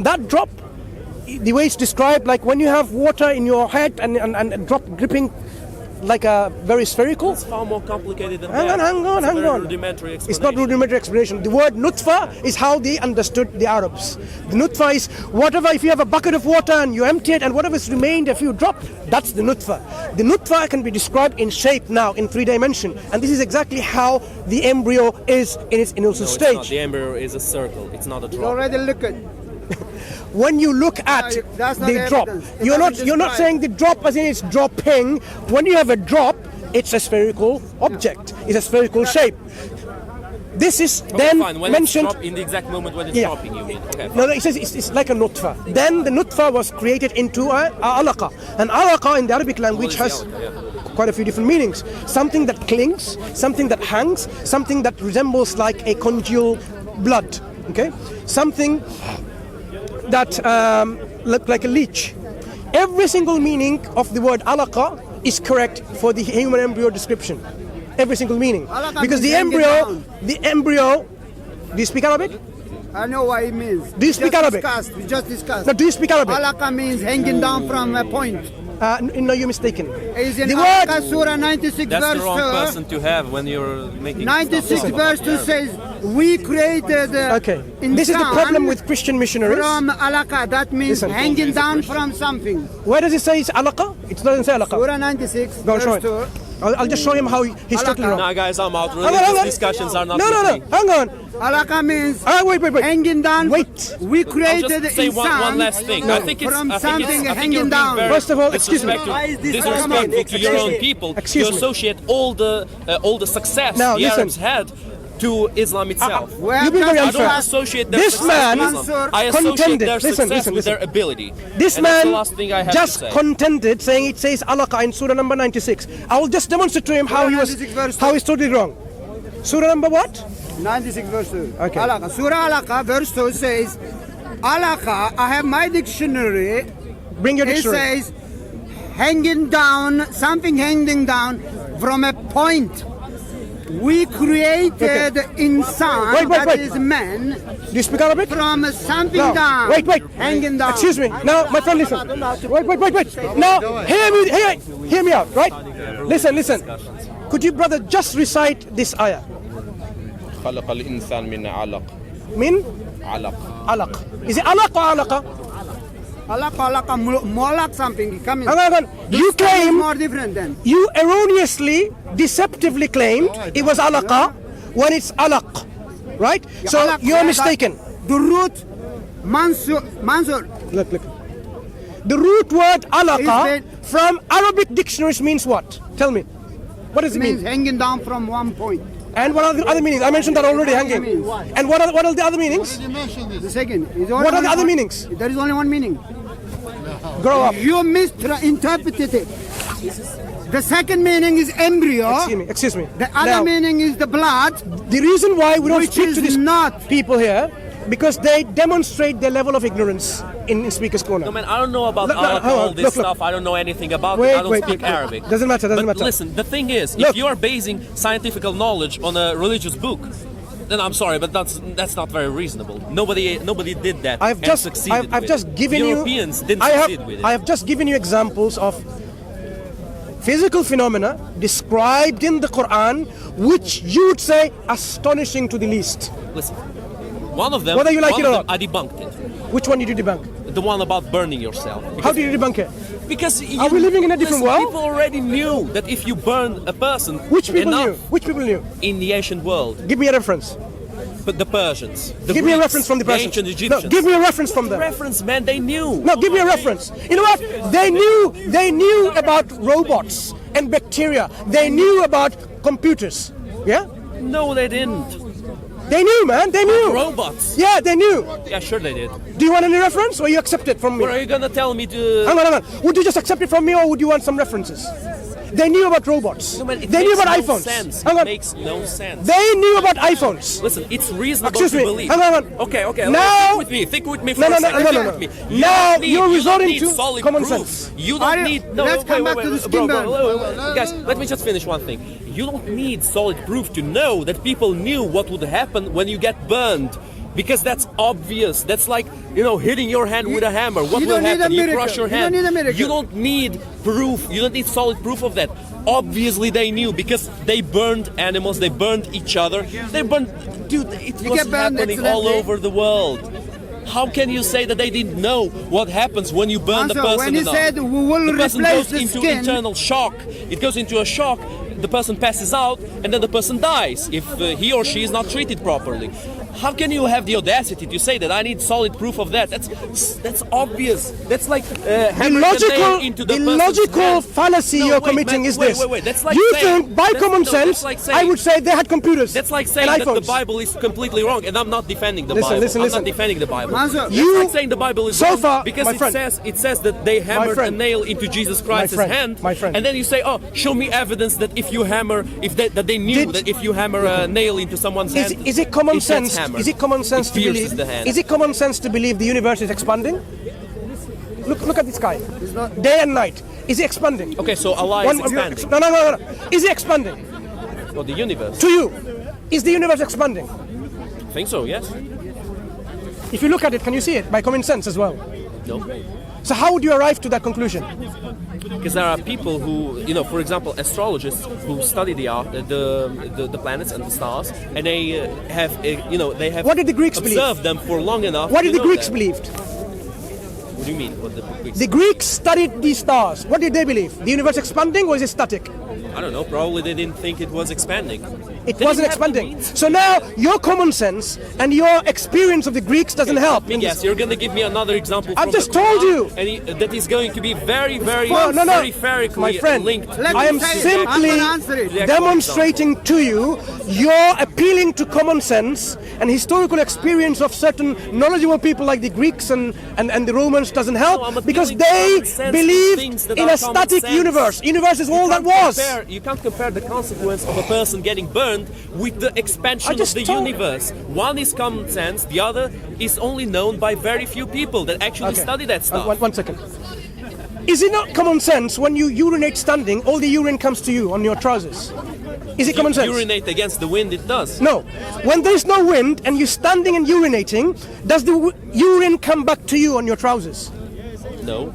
That drop, the way it's described, like when you have water in your head and a drop dripping like a very spherical. It's far more complicated than hang on. Rudimentary explanation. It's not rudimentary explanation. The word nutfa is how they understood the Arabs. The nutfa is whatever, if you have a bucket of water and you empty it and whatever's remained, if you drop, that's the nutfa. The nutfa can be described in shape now, in 3 dimension. And this is exactly how the embryo is in its initial stage. It's not. The embryo is a circle. It's not a drop. Already look at. When you look at the drop, you're not saying the drop as in it's dropping. When you have a drop, it's a spherical object. It's a spherical shape. This is then when mentioned it's in the exact moment when it's dropping. You mean? Okay. No, it says it's like a nutfa. Then the nutfa was created into a alaqa. And alaqa in the Arabic language has quite a few different meanings. Something that clings, something that hangs, something that resembles like a conjugal blood. Okay, something that look like a leech. Every single meaning of the word alaqa is correct for the human embryo description. Every single meaning. Because the embryo, do you speak Arabic? I know what it means. Do you speak Arabic? We just discussed. No, do you speak Arabic? Alaqa means hanging down from a point. No, you're mistaken. Is in the word, Surah 96 that's verse the wrong person to have when you're making 96 verse 2 says, we created in this is the problem with Christian missionaries. From alaqa, that means hanging down from something. Where does it say it's alaqa? It doesn't say alaqa. Surah 96 Go verse show 2. it. I'll just show him how he's totally wrong. Nah, guys, I'm out. Religious discussions are not. No. Hang on. Alaqa means wait. hanging down. Wait. We created I'll just say one last thing. I think it's from something hanging down. down. First of all, excuse me. Disrespectful to your own people. You associate all the success the Arabs had to Islam itself. You be very I unfair. don't associate their This man I associate their listen, success with their ability. This and man that's the last thing I have just to say. contended saying it says alaqa in Surah number 96. I will just demonstrate to him how he's totally wrong. Surah number what? 96 verse 2. Okay. Alaqa. Surah Alaqa verse 2 says, Alaqa, I have my dictionary. Bring your dictionary. It says, hanging down, something hanging down from a point. We created insan, that is man. Do you speak Arabic? From something down. Wait. Hanging down. Excuse me. Now, my friend, listen. Wait. Now, hear me out, right? Listen. Could you, brother, just recite this ayah? خلق الإنسان من علق. Min? علق. Is it alaq or alaqa? Alaqa, molak something. Come in. You claim more different then. You erroneously, deceptively claimed it was alaqa when it's alaq, right? So alaq, you're mistaken. The root Mansur. Look. The root word alaqa from Arabic dictionaries means what? Tell me. What does it mean? Means hanging down from one point. And what are the other meanings? I mentioned that already, hanging. And what are the other meanings? The second. What are the other meanings? There is only one meaning. Grow up. You misinterpreted it. The second meaning is embryo. Excuse me. The other meaning is the blood. The reason why we don't speak to these not people here, because they demonstrate their level of ignorance in Speaker's Corner. No, man, I don't know about all this stuff. I don't know anything about it. I don't speak Arabic. Doesn't matter. Listen, the thing is, if you are basing scientific knowledge on a religious book, then I'm sorry, but that's not very reasonable. Nobody did that. I've just given Europeans didn't succeed with it. I have just given you examples of physical phenomena described in the Quran, which you would say astonishing to the least. Listen, one of them, whether you like it or not, I debunked it. Which one did you debunk? The one about burning yourself. How did you debunk it? Because are we living in a different world? People already knew that if you burn a person, which people knew? In the ancient world. Give me a reference. But the Persians. Give me a reference from the Persians. Ancient Egyptians. No, give me a reference from them. Reference, man, they knew. No, give me a reference. You know what? They knew about robots and bacteria. They knew about computers. Yeah? No, they didn't. They knew, man. They knew. Robots. Yeah, they knew. Yeah, sure they did. Do you want any reference, or you accept it from me? Or are you gonna tell me to? Hang on. Would you just accept it from me, or would you want some references? They knew about robots. No, man, they knew about iPhones. It makes no sense. They knew about iPhones. Listen, it's reasonable to believe. Hang on. Okay. Now, think with me for a second. No. Now you're resorting to common sense. You don't need. No, let's come back to the skin burn. Guys, let me just finish one thing. You don't need solid proof to know that people knew what would happen when you get burned. Because that's obvious. That's like, hitting your hand with a hammer. What You will don't need a happen? You miracle. crush your You don't hand. need a miracle. You don't need proof. You don't need solid proof of that. Obviously they knew, because they burned animals, they burned each other. They burned, dude, it was get burned happening all accidentally. over the world. How can you say that they didn't know what happens when you burn the Mansur, person when he enough? said, "We will the person replace goes the into skin," internal shock. It goes into a shock. The person passes out, and then the person dies if he or she is not treated properly. How can you have the audacity to say that I need solid proof of that? That's obvious. That's like hammering a nail into the person's logical hand. fallacy No, you're wait, committing man, is wait, this. wait. That's like you saying- think by that's- common no, sense, that's like I would say they had computers. That's like and saying that the iPhones. Bible is completely wrong, and I'm not defending the Listen, Bible. listen, I'm listen. not defending the Bible. Mansur, That's You- like saying the Bible is so wrong far, because my friend. it says that they hammered a friend. nail into Jesus Christ's friend, hand, my friend. and then you say, "Oh, show me evidence that if you hammer, that they knew Did- that if you hammer a nail into someone's hand, Is it common gets sense? hammered. Is it common sense It to pierces believe? the hand. Is it common sense to believe the universe is expanding? Look at the sky. Day and night. Is it expanding? Okay, so Allah is expanding. No. Is it expanding? Well, the universe. To you, is the universe expanding? I think so. Yes. If you look at it, can you see it by common sense as well? No. So how would you arrive to that conclusion? Because there are people who, for example, astrologists who study the planets and the stars, and they have, they have What did the Greeks observed them for long enough. What to did the know Greeks that. believe? What do you mean? What the Greeks? The Greeks studied these stars. What did they believe? The universe expanding or is it static? I don't know. Probably they didn't think it was expanding. It They wasn't didn't have the expanding. means. So now your common sense and your experience of the Greeks doesn't help. in Yes, this. you're going to give me another example. I've from just the told Quran, you. and that is going to be very, very, No. peripherically My friend, linked. Let I me am say it. simply I'm gonna answer it. The actual demonstrating to you your appealing to common sense and historical experience of certain knowledgeable people like the Greeks and the Romans doesn't No, help I'm appealing because to they common sense and believed things that in are a common static sense. universe. Universe is all that was. You can't compare the consequence of a person getting burned with the expansion I of just the told- universe. One is common sense, the other is only known by very few people that actually Okay. study that stuff. One second. Is it not common sense when you urinate standing, all the urine comes to you on your trousers? Is it common sense? Urinate against the wind, it does. No. When there's no wind and you're standing and urinating, does the urine come back to you on your trousers? No.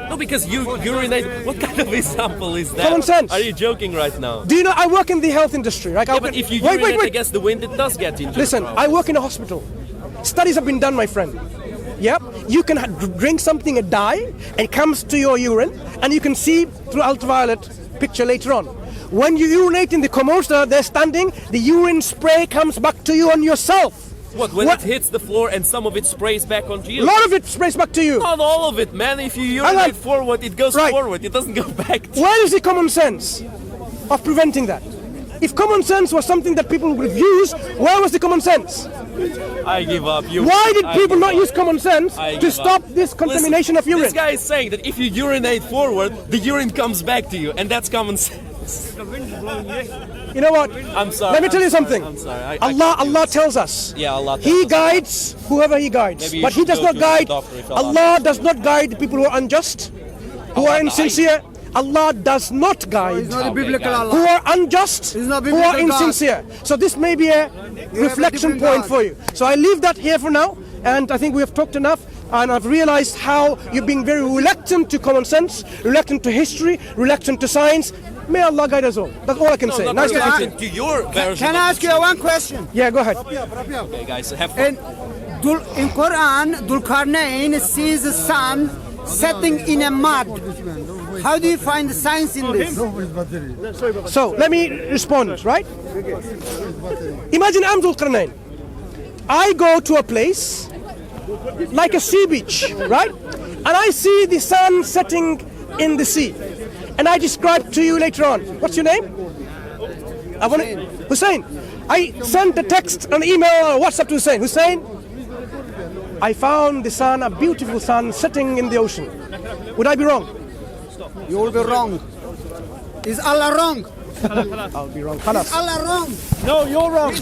No, because you urinate. What kind of example is that? Common sense. Are you joking right now? Do you know I work in the health industry, right? I Yeah, work but in- if you wait, urinate against the wind, it does get into Listen, the I work in a hospital. Studies have been done, my friend. Yep. You can drink something, a dye, and it comes to your urine, and you can see through ultraviolet picture later on. When you urinate in the commoster, they're standing, the urine spray comes back to you on yourself. When it hits the floor and some of it sprays back onto you? A lot of it sprays back to you. Not all of it, man. If you Hang on. urinate forward, it goes Right. forward. It doesn't go back. Where is the common sense of preventing that? If common sense was something that people would use, where was the common sense? I give up. Why did people not use common sense I to give stop up. this contamination of urine? This guy is saying that if you urinate forward, the urine comes back to you, and that's common sense. You know what? I'm sorry. Let me tell you I'm sorry, something. I'm sorry. I Allah tells us. Yeah, Allah tells He us. guides whoever He guides, Maybe you but He should does go not to the guide. doctor if Allah Allah does not guide people who are unjust, who are insincere. Allah does not guide It's not a Okay, biblical guys. who Allah. are unjust, It's not who are biblical God. insincere. So this may be a reflection different point God. for you. So I leave that here for now, and I think we have talked enough. And I've realized how you're being very reluctant to common sense, reluctant to history, reluctant to science. May Allah guide us all. That's all I can say. Not Nice talking to you. related to your version. Can of I ask the you truth. one question? Yeah, go ahead. Okay, guys, have fun. In Quran, Dulkarnain sees the sun setting in a mud. How do you find the science in this? So let me respond, right? Imagine I'm Dhul-Qarnayn. I go to a place like a sea beach, right? And I see the sun setting in the sea. And I describe to you later on. What's your name? Hussein. I sent a text, an email, or WhatsApp to Hussein. Hussein, I found the sun, a beautiful sun, setting in the ocean. Would I be wrong? You will be wrong. Is Allah wrong? I'll be wrong. Khalas. Allah wrong. No, you're wrong.